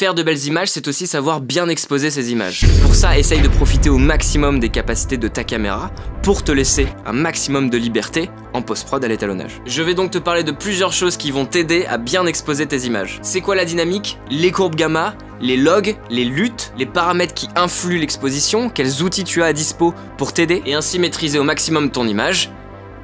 Faire de belles images, c'est aussi savoir bien exposer ces images. Pour ça, essaye de profiter au maximum des capacités de ta caméra pour te laisser un maximum de liberté en post-prod à l'étalonnage. Je vais donc te parler de plusieurs choses qui vont t'aider à bien exposer tes images. C'est quoi la dynamique? Les courbes gamma, les logs, les luttes, les paramètres qui influent l'exposition, quels outils tu as à dispo pour t'aider et ainsi maîtriser au maximum ton image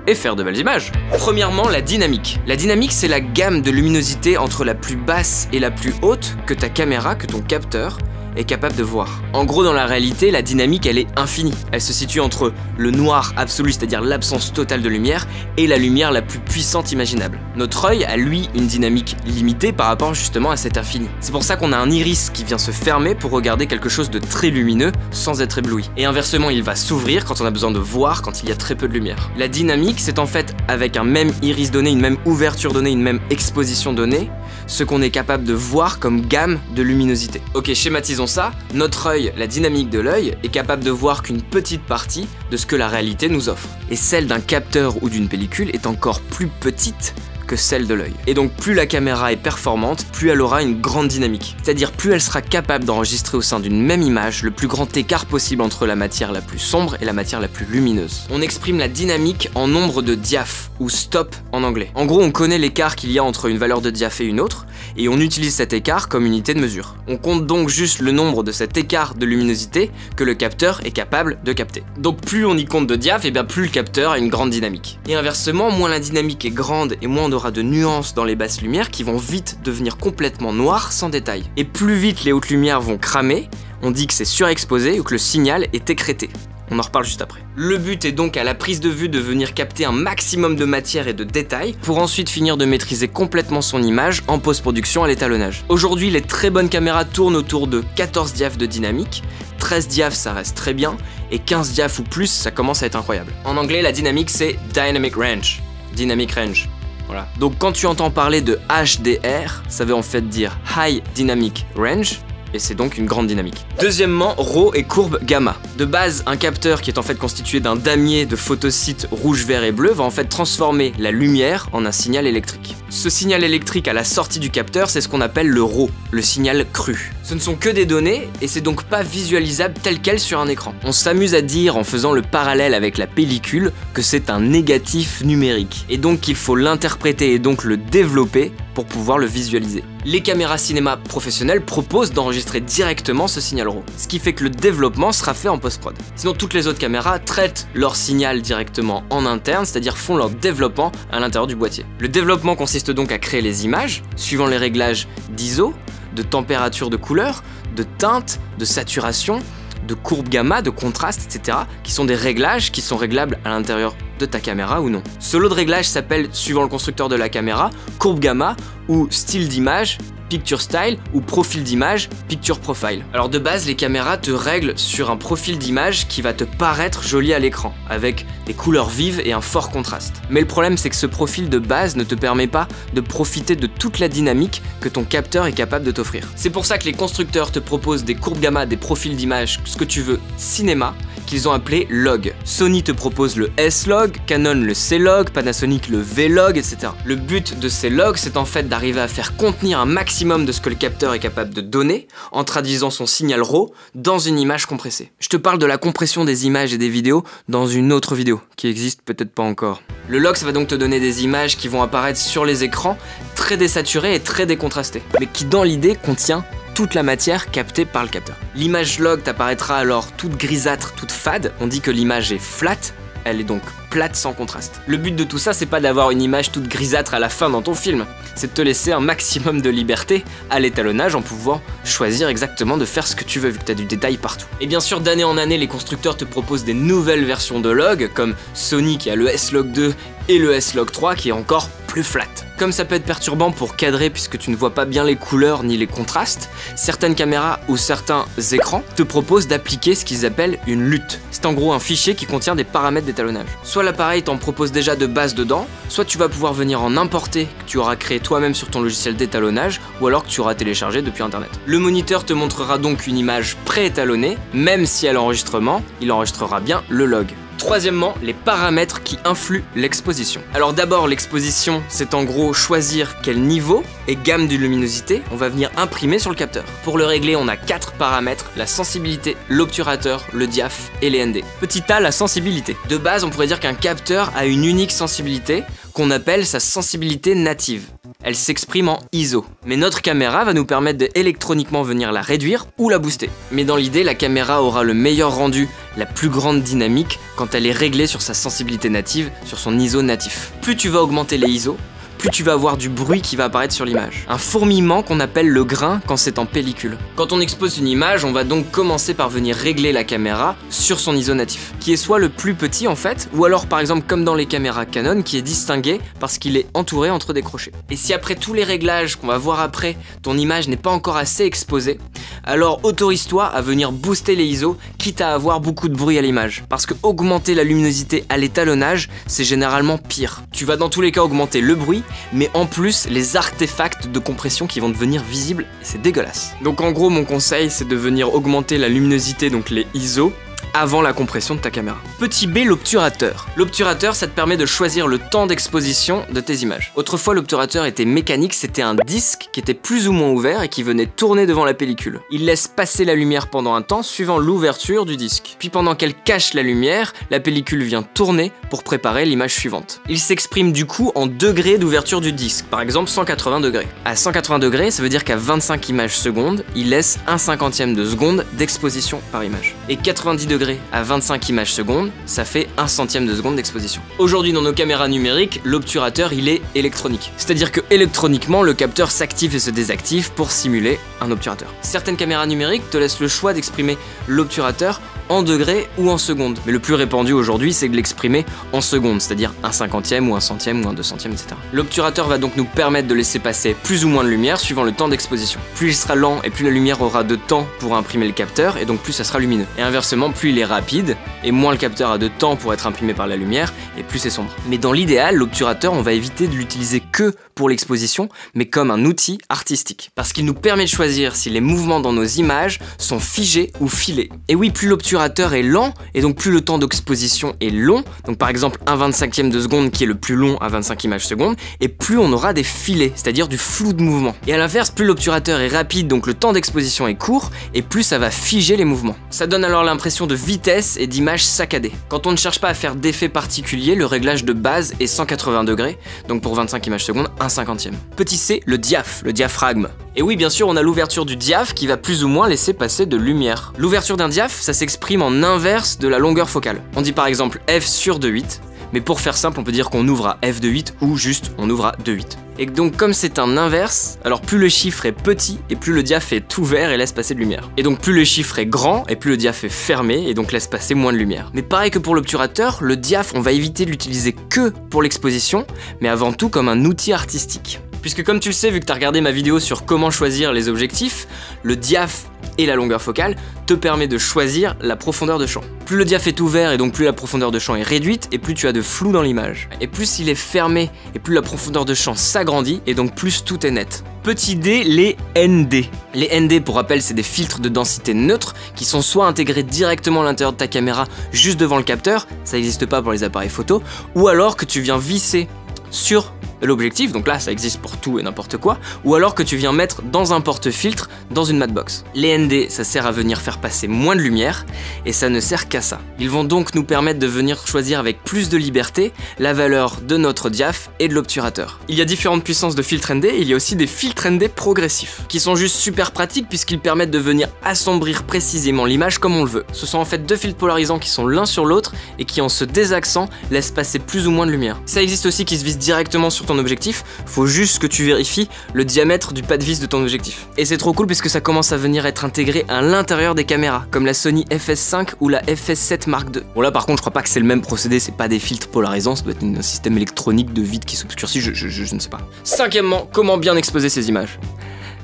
et faire de belles images. Premièrement, la dynamique. La dynamique, c'est la gamme de luminosité entre la plus basse et la plus haute que ta caméra, que ton capteur est capable de voir. En gros, dans la réalité, la dynamique, elle est infinie. Elle se situe entre le noir absolu, c'est-à-dire l'absence totale de lumière, et la lumière la plus puissante imaginable. Notre œil a, lui, une dynamique limitée par rapport justement à cet infini. C'est pour ça qu'on a un iris qui vient se fermer pour regarder quelque chose de très lumineux sans être ébloui. Et inversement, il va s'ouvrir quand on a besoin de voir quand il y a très peu de lumière. La dynamique, c'est en fait, avec un même iris donné, une même ouverture donnée, une même exposition donnée, ce qu'on est capable de voir comme gamme de luminosité. Ok, schématisons ça, notre œil, la dynamique de l'œil, est capable de voir qu'une petite partie de ce que la réalité nous offre. Et celle d'un capteur ou d'une pellicule est encore plus petite que celle de l'œil. Et donc plus la caméra est performante, plus elle aura une grande dynamique. C'est-à-dire plus elle sera capable d'enregistrer au sein d'une même image le plus grand écart possible entre la matière la plus sombre et la matière la plus lumineuse. On exprime la dynamique en nombre de diaph, ou stop en anglais. En gros, on connaît l'écart qu'il y a entre une valeur de diaph et une autre, et on utilise cet écart comme unité de mesure. On compte donc juste le nombre de cet écart de luminosité que le capteur est capable de capter. Donc plus on y compte de diaph, et bien plus le capteur a une grande dynamique. Et inversement, moins la dynamique est grande et moins on aura de nuances dans les basses lumières qui vont vite devenir complètement noires sans détail. Et plus vite les hautes lumières vont cramer, on dit que c'est surexposé ou que le signal est écrété. On en reparle juste après. Le but est donc à la prise de vue de venir capter un maximum de matière et de détails pour ensuite finir de maîtriser complètement son image en post-production à l'étalonnage. Aujourd'hui, les très bonnes caméras tournent autour de 14 diaph de dynamique, 13 diaph ça reste très bien, et 15 diaph ou plus ça commence à être incroyable. En anglais, la dynamique c'est Dynamic Range. Dynamic Range. Voilà. Donc quand tu entends parler de HDR, ça veut en fait dire High Dynamic Range, et c'est donc une grande dynamique. Deuxièmement, RAW et courbe gamma. De base, un capteur qui est en fait constitué d'un damier de photosites rouge, vert et bleu va en fait transformer la lumière en un signal électrique. Ce signal électrique à la sortie du capteur, c'est ce qu'on appelle le RAW, le signal cru. Ce ne sont que des données et c'est donc pas visualisable tel quel sur un écran. On s'amuse à dire en faisant le parallèle avec la pellicule que c'est un négatif numérique et donc qu'il faut l'interpréter et donc le développer pour pouvoir le visualiser. Les caméras cinéma professionnelles proposent d'enregistrer directement ce signal RAW, ce qui fait que le développement sera fait en post-prod. Sinon, toutes les autres caméras traitent leur signal directement en interne, c'est-à-dire font leur développement à l'intérieur du boîtier. Le développement consiste donc à créer les images, suivant les réglages d'ISO, de température de couleur, de teinte, de saturation, de courbe gamma, de contraste, etc. qui sont des réglages qui sont réglables à l'intérieur de ta caméra ou non. Ce lot de réglages s'appelle, suivant le constructeur de la caméra, courbe gamma ou style d'image, picture style ou profil d'image, picture profile. Alors de base, les caméras te règlent sur un profil d'image qui va te paraître joli à l'écran, avec des couleurs vives et un fort contraste. Mais le problème, c'est que ce profil de base ne te permet pas de profiter de toute la dynamique que ton capteur est capable de t'offrir. C'est pour ça que les constructeurs te proposent des courbes gamma, des profils d'image, ce que tu veux, cinéma, qu'ils ont appelé log. Sony te propose le S-Log, Canon le C-Log, Panasonic le V-Log, etc. Le but de ces logs, c'est en fait d'arriver à faire contenir un maximum de ce que le capteur est capable de donner en traduisant son signal RAW dans une image compressée. Je te parle de la compression des images et des vidéos dans une autre vidéo qui existe peut-être pas encore. Le log, ça va donc te donner des images qui vont apparaître sur les écrans très désaturées et très décontrastées, mais qui dans l'idée contient toute la matière captée par le capteur. L'image log t'apparaîtra alors toute grisâtre, toute fade. On dit que l'image est flat, elle est donc plate sans contraste. Le but de tout ça, c'est pas d'avoir une image toute grisâtre à la fin dans ton film, c'est de te laisser un maximum de liberté à l'étalonnage en pouvant choisir exactement de faire ce que tu veux vu que tu as du détail partout. Et bien sûr, d'année en année, les constructeurs te proposent des nouvelles versions de log, comme Sony qui a le S-Log 2 et le S-Log 3 qui est encore plus flat. Comme ça peut être perturbant pour cadrer puisque tu ne vois pas bien les couleurs ni les contrastes, certaines caméras ou certains écrans te proposent d'appliquer ce qu'ils appellent une LUT. C'est en gros un fichier qui contient des paramètres d'étalonnage. Soit l'appareil t'en propose déjà de base dedans, soit tu vas pouvoir venir en importer que tu auras créé toi-même sur ton logiciel d'étalonnage ou alors que tu auras téléchargé depuis internet. Le moniteur te montrera donc une image pré-étalonnée, même si à l'enregistrement, il enregistrera bien le log. Troisièmement, les paramètres qui influent l'exposition. Alors d'abord, l'exposition, c'est en gros choisir quel niveau et gamme de luminosité on va venir imprimer sur le capteur. Pour le régler, on a 4 paramètres, la sensibilité, l'obturateur, le diaph et les ND. Petit a, la sensibilité. De base, on pourrait dire qu'un capteur a une unique sensibilité qu'on appelle sa sensibilité native. Elle s'exprime en ISO. Mais notre caméra va nous permettre de électroniquement venir la réduire ou la booster. Mais dans l'idée, la caméra aura le meilleur rendu, la plus grande dynamique quand elle est réglée sur sa sensibilité native, sur son ISO natif. Plus tu vas augmenter les ISO, plus tu vas avoir du bruit qui va apparaître sur l'image. Un fourmillement qu'on appelle le grain quand c'est en pellicule. Quand on expose une image, on va donc commencer par venir régler la caméra sur son ISO natif, qui est soit le plus petit en fait, ou alors par exemple comme dans les caméras Canon, qui est distingué parce qu'il est entouré entre des crochets. Et si après tous les réglages qu'on va voir après, ton image n'est pas encore assez exposée, alors autorise-toi à venir booster les ISO, quitte à avoir beaucoup de bruit à l'image. Parce que augmenter la luminosité à l'étalonnage, c'est généralement pire. Tu vas dans tous les cas augmenter le bruit, mais en plus les artefacts de compression qui vont devenir visibles, et c'est dégueulasse. Donc en gros, mon conseil, c'est de venir augmenter la luminosité, donc les ISO, avant la compression de ta caméra. Petit B, l'obturateur. L'obturateur, ça te permet de choisir le temps d'exposition de tes images. Autrefois, l'obturateur était mécanique, c'était un disque qui était plus ou moins ouvert et qui venait tourner devant la pellicule. Il laisse passer la lumière pendant un temps suivant l'ouverture du disque. Puis pendant qu'elle cache la lumière, la pellicule vient tourner pour préparer l'image suivante. Il s'exprime du coup en degrés d'ouverture du disque, par exemple 180 degrés. À 180 degrés, ça veut dire qu'à 25 images secondes, il laisse 1/50e de seconde d'exposition par image. Et 90 degrés à 25 images secondes, ça fait 1/100e de seconde d'exposition. Aujourd'hui dans nos caméras numériques, l'obturateur il est électronique. C'est-à-dire que électroniquement, le capteur s'active et se désactive pour simuler un obturateur. Certaines caméras numériques te laissent le choix d'exprimer l'obturateur en degrés ou en secondes. Mais le plus répandu aujourd'hui, c'est de l'exprimer en secondes, c'est-à-dire 1/50e ou 1/100e ou 1/200e, etc. L'obturateur va donc nous permettre de laisser passer plus ou moins de lumière suivant le temps d'exposition. Plus il sera lent et plus la lumière aura de temps pour imprimer le capteur, et donc plus ça sera lumineux. Et inversement, plus il est rapide, et moins le capteur a de temps pour être imprimé par la lumière, et plus c'est sombre. Mais dans l'idéal, l'obturateur, on va éviter de l'utiliser que pour l'exposition, mais comme un outil artistique. Parce qu'il nous permet de choisir si les mouvements dans nos images sont figés ou filés. Et oui, plus l'obturateur est lent, et donc plus le temps d'exposition est long, donc par exemple 1/25e de seconde qui est le plus long à 25 images secondes, et plus on aura des filets, c'est-à-dire du flou de mouvement. Et à l'inverse, plus l'obturateur est rapide, donc le temps d'exposition est court, et plus ça va figer les mouvements. Ça donne alors l'impression de vitesse et d'image saccadée. Quand on ne cherche pas à faire d'effet particulier, le réglage de base est 180 degrés, donc pour 25 images secondes, 1/50e. Petit c, le diaph, le diaphragme. Et oui, bien sûr, on a l'ouverture du diaph qui va plus ou moins laisser passer de lumière. L'ouverture d'un diaph, ça s'exprime en inverse de la longueur focale. On dit par exemple f sur 2,8, mais pour faire simple, on peut dire qu'on ouvre à f de 8 ou juste on ouvre à 2,8. Et donc comme c'est un inverse, alors plus le chiffre est petit et plus le diaph est ouvert et laisse passer de lumière. Et donc plus le chiffre est grand et plus le diaph est fermé et donc laisse passer moins de lumière. Mais pareil que pour l'obturateur, le diaph, on va éviter de l'utiliser que pour l'exposition, mais avant tout comme un outil artistique. Puisque comme tu le sais, vu que tu as regardé ma vidéo sur comment choisir les objectifs, le diaph et la longueur focale te permet de choisir la profondeur de champ. Plus le diaph est ouvert et donc plus la profondeur de champ est réduite et plus tu as de flou dans l'image. Et plus il est fermé et plus la profondeur de champ s'agrandit et donc plus tout est net. Petit d, les ND. Les ND, pour rappel, c'est des filtres de densité neutre qui sont soit intégrés directement à l'intérieur de ta caméra juste devant le capteur, ça n'existe pas pour les appareils photo, ou alors que tu viens visser sur l'objectif, donc là ça existe pour tout et n'importe quoi, ou alors que tu viens mettre dans un porte-filtre dans une matbox. Les ND, ça sert à venir faire passer moins de lumière et ça ne sert qu'à ça. Ils vont donc nous permettre de venir choisir avec plus de liberté la valeur de notre diaph et de l'obturateur. Il y a différentes puissances de filtres ND et il y a aussi des filtres ND progressifs qui sont juste super pratiques puisqu'ils permettent de venir assombrir précisément l'image comme on le veut. Ce sont en fait deux filtres polarisants qui sont l'un sur l'autre et qui en se désaxant laissent passer plus ou moins de lumière. Ça existe aussi qui se vise directement sur ton objectif, faut juste que tu vérifies le diamètre du pas de vis de ton objectif. Et c'est trop cool parce que ça commence à venir être intégré à l'intérieur des caméras, comme la Sony FS5 ou la FS7 Mark II. Bon là par contre je crois pas que c'est le même procédé, c'est pas des filtres polarisants, ça doit être un système électronique de vide qui s'obscurcit, je ne sais pas. Cinquièmement, comment bien exposer ces images?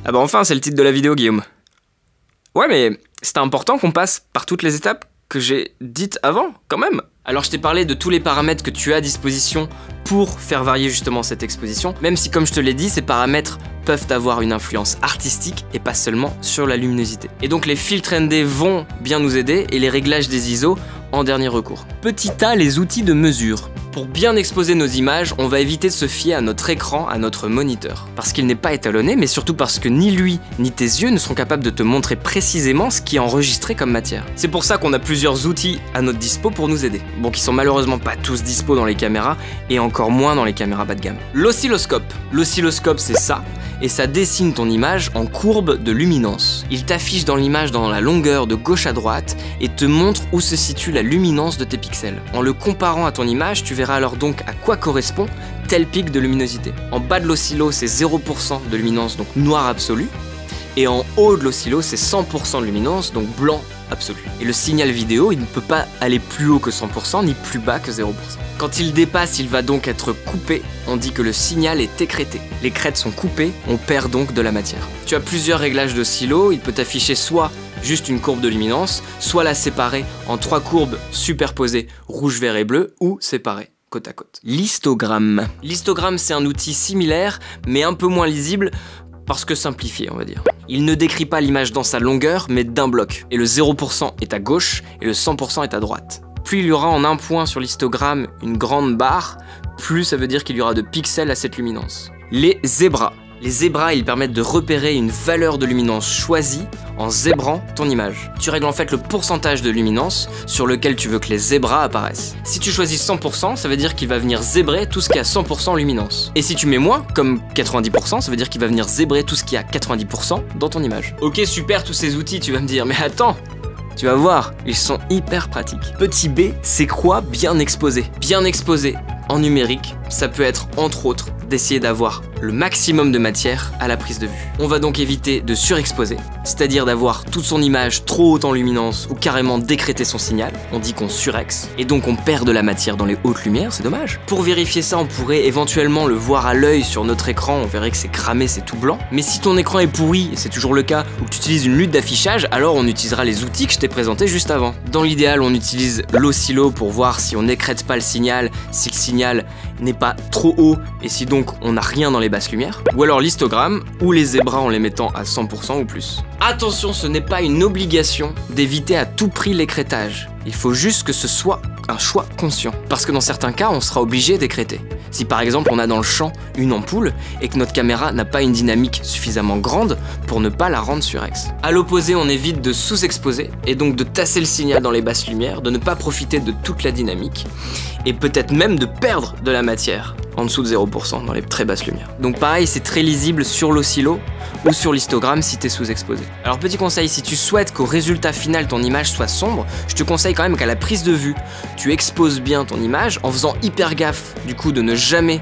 Ah bah enfin c'est le titre de la vidéo Guillaume. Ouais mais c'était important qu'on passe par toutes les étapes que j'ai dites avant, quand même. Alors je t'ai parlé de tous les paramètres que tu as à disposition pour faire varier justement cette exposition, même si comme je te l'ai dit, ces paramètres peuvent avoir une influence artistique et pas seulement sur la luminosité. Et donc les filtres ND vont bien nous aider et les réglages des ISO en dernier recours. Petit A, les outils de mesure. Pour bien exposer nos images, on va éviter de se fier à notre écran, à notre moniteur. Parce qu'il n'est pas étalonné, mais surtout parce que ni lui, ni tes yeux ne seront capables de te montrer précisément ce qui est enregistré comme matière. C'est pour ça qu'on a plusieurs outils à notre dispo pour nous aider. Bon, qui sont malheureusement pas tous dispo dans les caméras, et encore moins dans les caméras bas de gamme. L'oscilloscope. L'oscilloscope, c'est ça, et ça dessine ton image en courbe de luminance. Il t'affiche dans l'image dans la longueur de gauche à droite, et te montre où se situe la luminance de tes pixels. En le comparant à ton image, tu verras alors donc à quoi correspond tel pic de luminosité. En bas de l'oscillo, c'est 0% de luminance, donc noir absolu. Et en haut de l'oscillo, c'est 100% de luminance, donc blanc absolu. Et le signal vidéo, il ne peut pas aller plus haut que 100%, ni plus bas que 0%. Quand il dépasse, il va donc être coupé. On dit que le signal est écrété. Les crêtes sont coupées, on perd donc de la matière. Tu as plusieurs réglages d'oscillo, il peut t'afficher soit juste une courbe de luminance, soit la séparer en 3 courbes superposées, rouge, vert et bleu, ou séparées côte à côte. L'histogramme. L'histogramme, c'est un outil similaire, mais un peu moins lisible, parce que simplifié, on va dire. Il ne décrit pas l'image dans sa longueur, mais d'un bloc. Et le 0% est à gauche, et le 100% est à droite. Plus il y aura en un point sur l'histogramme une grande barre, plus ça veut dire qu'il y aura de pixels à cette luminance. Les zébras. Les zébras, ils permettent de repérer une valeur de luminance choisie en zébrant ton image. Tu règles en fait le pourcentage de luminance sur lequel tu veux que les zébras apparaissent. Si tu choisis 100%, ça veut dire qu'il va venir zébrer tout ce qui a 100% luminance. Et si tu mets moins, comme 90%, ça veut dire qu'il va venir zébrer tout ce qui a 90% dans ton image. Ok, super tous ces outils, tu vas me dire, mais attends, tu vas voir, ils sont hyper pratiques. Petit B, c'est quoi bien exposé? Bien exposé en numérique, ça peut être entre autres d'essayer d'avoir le maximum de matière à la prise de vue. On va donc éviter de surexposer, c'est-à-dire d'avoir toute son image trop haute en luminance ou carrément décréter son signal. On dit qu'on surexe et donc on perd de la matière dans les hautes lumières, c'est dommage. Pour vérifier ça, on pourrait éventuellement le voir à l'œil sur notre écran, on verrait que c'est cramé, c'est tout blanc. Mais si ton écran est pourri, et c'est toujours le cas, ou que tu utilises une lutte d'affichage, alors on utilisera les outils que je t'ai présentés juste avant. Dans l'idéal, on utilise l'oscillo pour voir si on n'écrète pas le signal, si le signal n'est pas trop haut et si donc on n'a rien dans les basses lumières, ou alors l'histogramme ou les zébras en les mettant à 100% ou plus. Attention, ce n'est pas une obligation d'éviter à tout prix l'écrêtage. Il faut juste que ce soit un choix conscient. Parce que dans certains cas, on sera obligé d'écrêter. Si par exemple on a dans le champ une ampoule et que notre caméra n'a pas une dynamique suffisamment grande pour ne pas la rendre surex. À l'opposé, on évite de sous-exposer et donc de tasser le signal dans les basses lumières, de ne pas profiter de toute la dynamique et peut-être même de perdre de la matière en dessous de 0% dans les très basses lumières. Donc pareil, c'est très lisible sur l'oscillo ou sur l'histogramme si t'es sous-exposé. Alors petit conseil, si tu souhaites qu'au résultat final ton image soit sombre, je te conseille quand même qu'à la prise de vue, tu exposes bien ton image en faisant hyper gaffe du coup de ne jamais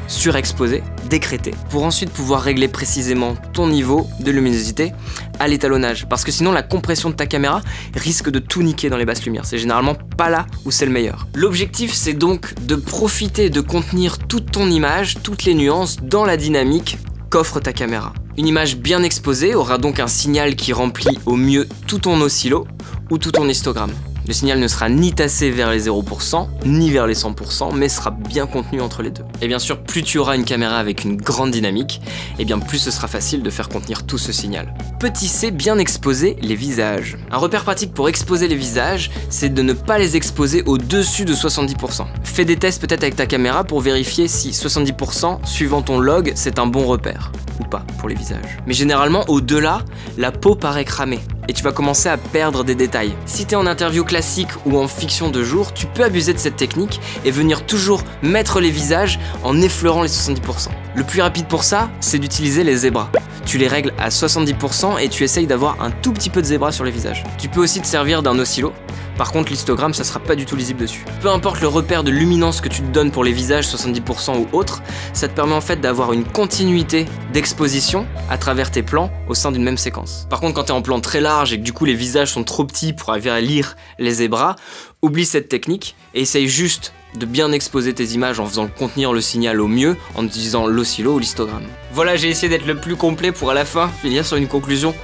surexposer, décréter, pour ensuite pouvoir régler précisément ton niveau de luminosité à l'étalonnage. Parce que sinon la compression de ta caméra risque de tout niquer dans les basses lumières. C'est généralement pas là où c'est le meilleur. L'objectif, c'est donc de profiter de contenir toute ton image, toutes les nuances dans la dynamique qu'offre ta caméra. Une image bien exposée aura donc un signal qui remplit au mieux tout ton oscillo ou tout ton histogramme. Le signal ne sera ni tassé vers les 0%, ni vers les 100%, mais sera bien contenu entre les deux. Et bien sûr, plus tu auras une caméra avec une grande dynamique, et bien plus ce sera facile de faire contenir tout ce signal. Petit C, bien exposer les visages. Un repère pratique pour exposer les visages, c'est de ne pas les exposer au-dessus de 70%. Fais des tests peut-être avec ta caméra pour vérifier si 70% suivant ton log, c'est un bon repère, ou pas, pour les visages. Mais généralement, au-delà, la peau paraît cramée. Et tu vas commencer à perdre des détails. Si tu es en interview classique ou en fiction de jour, tu peux abuser de cette technique et venir toujours mettre les visages en effleurant les 70%. Le plus rapide pour ça, c'est d'utiliser les zébras. Tu les règles à 70% et tu essayes d'avoir un tout petit peu de zébra sur les visages. Tu peux aussi te servir d'un oscillo. Par contre, l'histogramme, ça sera pas du tout lisible dessus. Peu importe le repère de luminance que tu te donnes pour les visages, 70% ou autre, ça te permet en fait d'avoir une continuité d'exposition à travers tes plans au sein d'une même séquence. Par contre, quand tu es en plan très large et que du coup les visages sont trop petits pour arriver à lire les zébras, oublie cette technique et essaye juste de bien exposer tes images en faisant contenir le signal au mieux, en utilisant l'oscillo ou l'histogramme. Voilà, j'ai essayé d'être le plus complet pour à la fin finir sur une conclusion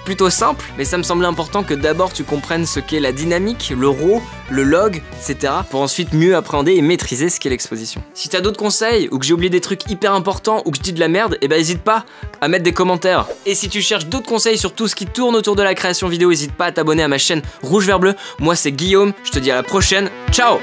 plutôt simple, mais ça me semblait important que d'abord tu comprennes ce qu'est la dynamique, le RAW, le log, etc. pour ensuite mieux appréhender et maîtriser ce qu'est l'exposition. Si t'as d'autres conseils, ou que j'ai oublié des trucs hyper importants, ou que je dis de la merde, et bah hésite pas à mettre des commentaires. Et si tu cherches d'autres conseils sur tout ce qui tourne autour de la création vidéo, hésite pas à t'abonner à ma chaîne Rouge Vert Bleu. Moi c'est Guillaume, je te dis à la prochaine, ciao!